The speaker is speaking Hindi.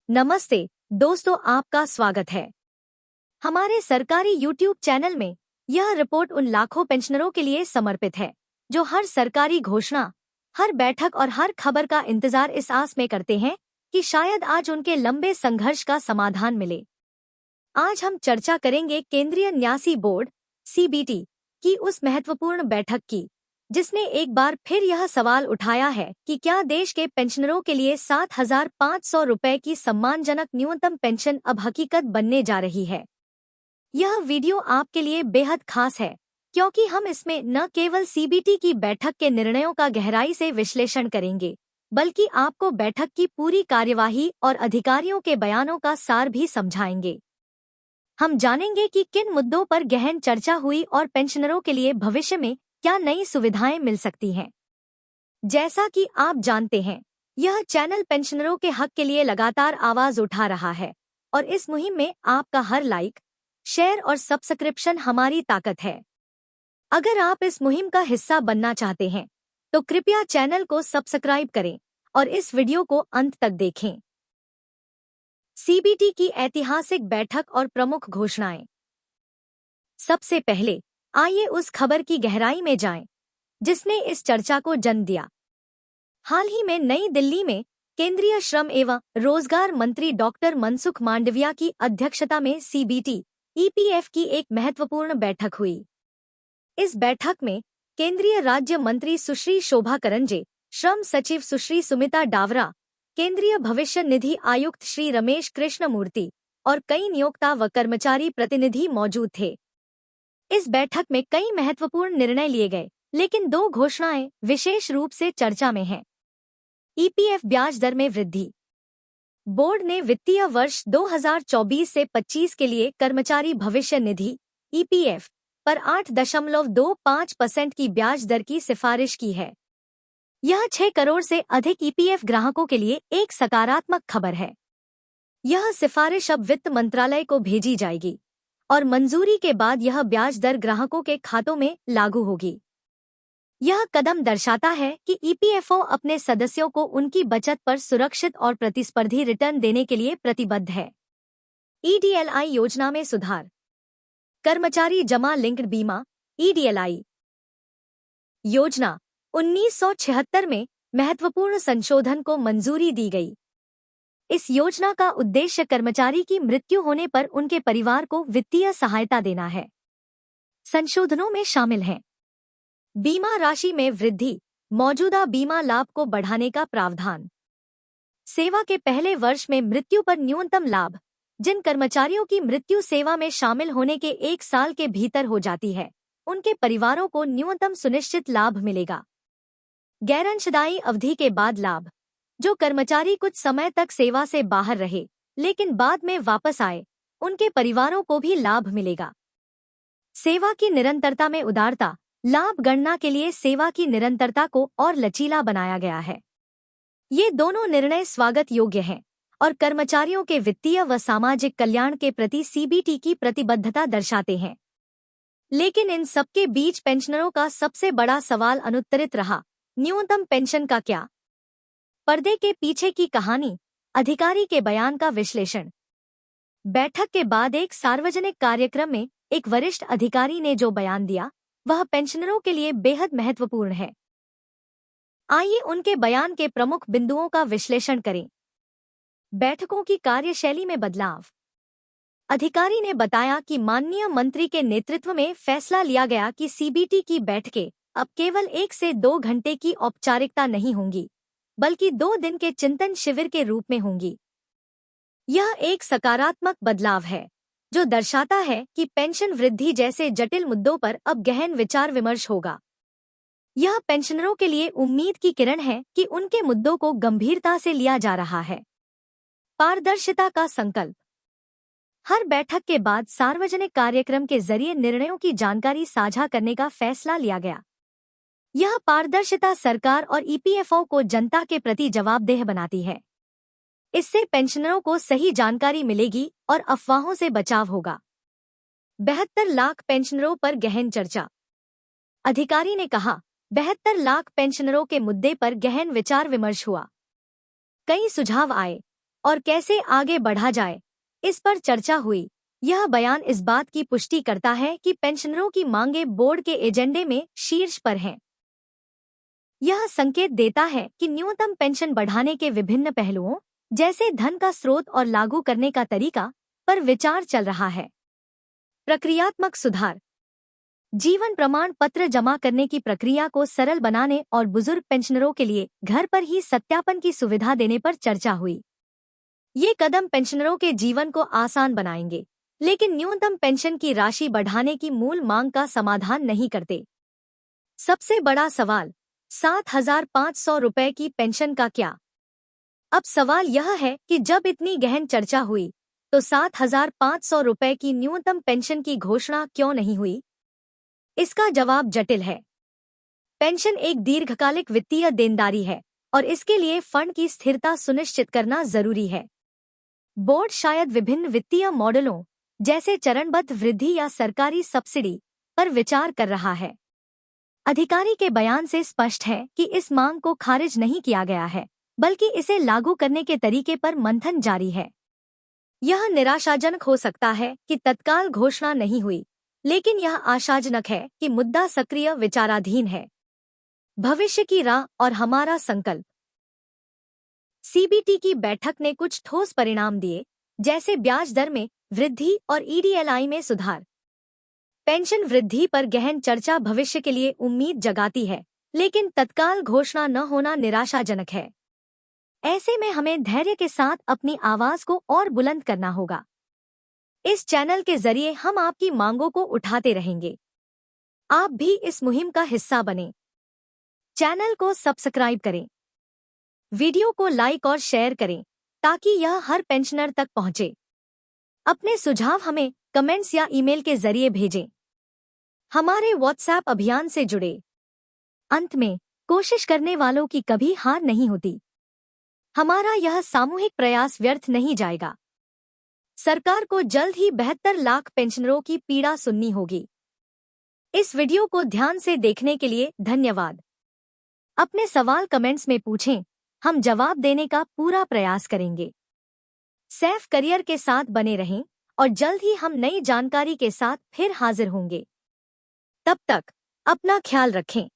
नमस्ते दोस्तों, आपका स्वागत है हमारे सरकारी YouTube चैनल में। यह रिपोर्ट उन लाखों पेंशनरों के लिए समर्पित है जो हर सरकारी घोषणा, हर बैठक और हर खबर का इंतजार इस आस में करते हैं कि शायद आज उनके लंबे संघर्ष का समाधान मिले। आज हम चर्चा करेंगे केंद्रीय न्यासी बोर्ड (CBT) की उस महत्वपूर्ण बैठक की जिसने एक बार फिर यह सवाल उठाया है कि क्या देश के पेंशनरों के लिए 7,500 रुपए की सम्मानजनक न्यूनतम पेंशन अब हकीकत बनने जा रही है। यह वीडियो आपके लिए बेहद खास है क्योंकि हम इसमें न केवल CBT की बैठक के निर्णयों का गहराई से विश्लेषण करेंगे, बल्कि आपको बैठक की पूरी कार्यवाही और अधिकारियों के बयानों का सार भी समझाएंगे। हम जानेंगे कि किन मुद्दों पर गहन चर्चा हुई और पेंशनरों के लिए भविष्य में क्या नई सुविधाएं मिल सकती हैं। जैसा कि आप जानते हैं, यह चैनल पेंशनरों के हक के लिए लगातार आवाज उठा रहा है और इस मुहिम में आपका हर लाइक, शेयर और सब्सक्रिप्शन हमारी ताकत है। अगर आप इस मुहिम का हिस्सा बनना चाहते हैं तो कृपया चैनल को सब्सक्राइब करें और इस वीडियो को अंत तक देखें। CBT की ऐतिहासिक बैठक और प्रमुख घोषणाएं। सबसे पहले आइए उस खबर की गहराई में जाएं जिसने इस चर्चा को जन्म दिया। हाल ही में नई दिल्ली में केंद्रीय श्रम एवं रोजगार मंत्री डॉक्टर मनसुख मांडविया की अध्यक्षता में CBT EPF की एक महत्वपूर्ण बैठक हुई। इस बैठक में केंद्रीय राज्य मंत्री सुश्री शोभा करंजे, श्रम सचिव सुश्री सुमिता डावरा, केंद्रीय भविष्य निधि आयुक्त श्री रमेश कृष्णमूर्ति और कई नियोक्ता व कर्मचारी प्रतिनिधि मौजूद थे। इस बैठक में कई महत्वपूर्ण निर्णय लिए गए, लेकिन दो घोषणाएं विशेष रूप से चर्चा में हैं। EPF ब्याज दर में वृद्धि। बोर्ड ने वित्तीय वर्ष 2024 से 25 के लिए कर्मचारी भविष्य निधि EPF पर 8.25% की ब्याज दर की सिफारिश की है। यह 6 करोड़ से अधिक EPF ग्राहकों के लिए एक सकारात्मक खबर है। यह सिफारिश अब वित्त मंत्रालय को भेजी जाएगी और मंजूरी के बाद यह ब्याज दर ग्राहकों के खातों में लागू होगी। यह कदम दर्शाता है कि EPFO अपने सदस्यों को उनकी बचत पर सुरक्षित और प्रतिस्पर्धी रिटर्न देने के लिए प्रतिबद्ध है। EDLI योजना में सुधार। कर्मचारी जमा लिंक्ड बीमा EDLI योजना 1976 में महत्वपूर्ण संशोधन को मंजूरी दी गई। इस योजना का उद्देश्य कर्मचारी की मृत्यु होने पर उनके परिवार को वित्तीय सहायता देना है। संशोधनों में शामिल हैं बीमा राशि में वृद्धि, मौजूदा बीमा लाभ को बढ़ाने का प्रावधान, सेवा के पहले वर्ष में मृत्यु पर न्यूनतम लाभ, जिन कर्मचारियों की मृत्यु सेवा में शामिल होने के 1 साल के भीतर हो जाती है, उनके परिवारों को न्यूनतम सुनिश्चित लाभ मिलेगा। गैरअंशदायी अवधि के बाद लाभ, जो कर्मचारी कुछ समय तक सेवा से बाहर रहे लेकिन बाद में वापस आए, उनके परिवारों को भी लाभ मिलेगा। सेवा की निरंतरता में उदारता, लाभ गणना के लिए सेवा की निरंतरता को और लचीला बनाया गया है। ये दोनों निर्णय स्वागत योग्य हैं और कर्मचारियों के वित्तीय व सामाजिक कल्याण के प्रति CBT की प्रतिबद्धता दर्शाते हैं। लेकिन इन सबके बीच पेंशनरों का सबसे बड़ा सवाल अनुत्तरित रहा, न्यूनतम पेंशन का क्या? पर्दे के पीछे की कहानी, अधिकारी के बयान का विश्लेषण। बैठक के बाद एक सार्वजनिक कार्यक्रम में एक वरिष्ठ अधिकारी ने जो बयान दिया वह पेंशनरों के लिए बेहद महत्वपूर्ण है। आइए उनके बयान के प्रमुख बिंदुओं का विश्लेषण करें। बैठकों की कार्यशैली में बदलाव। अधिकारी ने बताया कि माननीय मंत्री के नेतृत्व में फैसला लिया गया कि CBT की बैठकें अब केवल 1 से 2 घंटे की औपचारिकता नहीं होंगी, बल्कि 2 दिन के चिंतन शिविर के रूप में होंगी। यह एक सकारात्मक बदलाव है जो दर्शाता है कि पेंशन वृद्धि जैसे जटिल मुद्दों पर अब गहन विचार विमर्श होगा। यह पेंशनरों के लिए उम्मीद की किरण है कि उनके मुद्दों को गंभीरता से लिया जा रहा है। पारदर्शिता का संकल्प। हर बैठक के बाद सार्वजनिक कार्यक्रम के जरिए निर्णयों की जानकारी साझा करने का फैसला लिया गया। यह पारदर्शिता सरकार और EPFO को जनता के प्रति जवाबदेह बनाती है। इससे पेंशनरों को सही जानकारी मिलेगी और अफवाहों से बचाव होगा। 72 लाख पेंशनरों पर गहन चर्चा। अधिकारी ने कहा, 72 लाख पेंशनरों के मुद्दे पर गहन विचार विमर्श हुआ। कई सुझाव आए, और कैसे आगे बढ़ा जाए, इस पर चर्चा हुई। यह बयान इस बात की पुष्टि करता है कि पेंशनरों की मांगें बोर्ड के एजेंडे में शीर्ष पर हैं। यह संकेत देता है कि न्यूनतम पेंशन बढ़ाने के विभिन्न पहलुओं, जैसे धन का स्रोत और लागू करने का तरीका, पर विचार चल रहा है। प्रक्रियात्मक सुधार। जीवन प्रमाण पत्र जमा करने की प्रक्रिया को सरल बनाने और बुजुर्ग पेंशनरों के लिए घर पर ही सत्यापन की सुविधा देने पर चर्चा हुई। ये कदम पेंशनरों के जीवन को आसान बनाएंगे, लेकिन न्यूनतम पेंशन की राशि बढ़ाने की मूल मांग का समाधान नहीं करते। सबसे बड़ा सवाल, 7,500 रुपए की पेंशन का क्या? अब सवाल यह है कि जब इतनी गहन चर्चा हुई, तो 7,500 रुपए की न्यूनतम पेंशन की घोषणा क्यों नहीं हुई? इसका जवाब जटिल है। पेंशन एक दीर्घकालिक वित्तीय देनदारी है और इसके लिए फंड की स्थिरता सुनिश्चित करना जरूरी है। बोर्ड शायद विभिन्न वित्तीय मॉडलों, जैसे चरणबद्ध वृद्धि या सरकारी सब्सिडी, पर विचार कर रहा है। अधिकारी के बयान से स्पष्ट है कि इस मांग को खारिज नहीं किया गया है, बल्कि इसे लागू करने के तरीके पर मंथन जारी है। यह निराशाजनक हो सकता है कि तत्काल घोषणा नहीं हुई, लेकिन यह आशाजनक है कि मुद्दा सक्रिय विचाराधीन है। भविष्य की राह और हमारा संकल्प। सीबीटी की बैठक ने कुछ ठोस परिणाम दिए, जैसे ब्याज दर में वृद्धि और ईडीएलआई में सुधार। पेंशन वृद्धि पर गहन चर्चा भविष्य के लिए उम्मीद जगाती है, लेकिन तत्काल घोषणा न होना निराशाजनक है। ऐसे में हमें धैर्य के साथ अपनी आवाज को और बुलंद करना होगा। इस चैनल के जरिए हम आपकी मांगों को उठाते रहेंगे। आप भी इस मुहिम का हिस्सा बनें। चैनल को सब्सक्राइब करें, वीडियो को लाइक और शेयर करें ताकि यह हर पेंशनर तक पहुंचे। अपने सुझाव हमें कमेंट्स या ईमेल के जरिए भेजें। हमारे व्हाट्सएप अभियान से जुड़े। अंत में, कोशिश करने वालों की कभी हार नहीं होती। हमारा यह सामूहिक प्रयास व्यर्थ नहीं जाएगा। सरकार को जल्द ही 72 लाख पेंशनरों की पीड़ा सुननी होगी। इस वीडियो को ध्यान से देखने के लिए धन्यवाद। अपने सवाल कमेंट्स में पूछें, हम जवाब देने का पूरा प्रयास करेंगे। सैफ करियर के साथ बने रहें और जल्द ही हम नई जानकारी के साथ फिर हाजिर होंगे। तब तक अपना ख्याल रखें।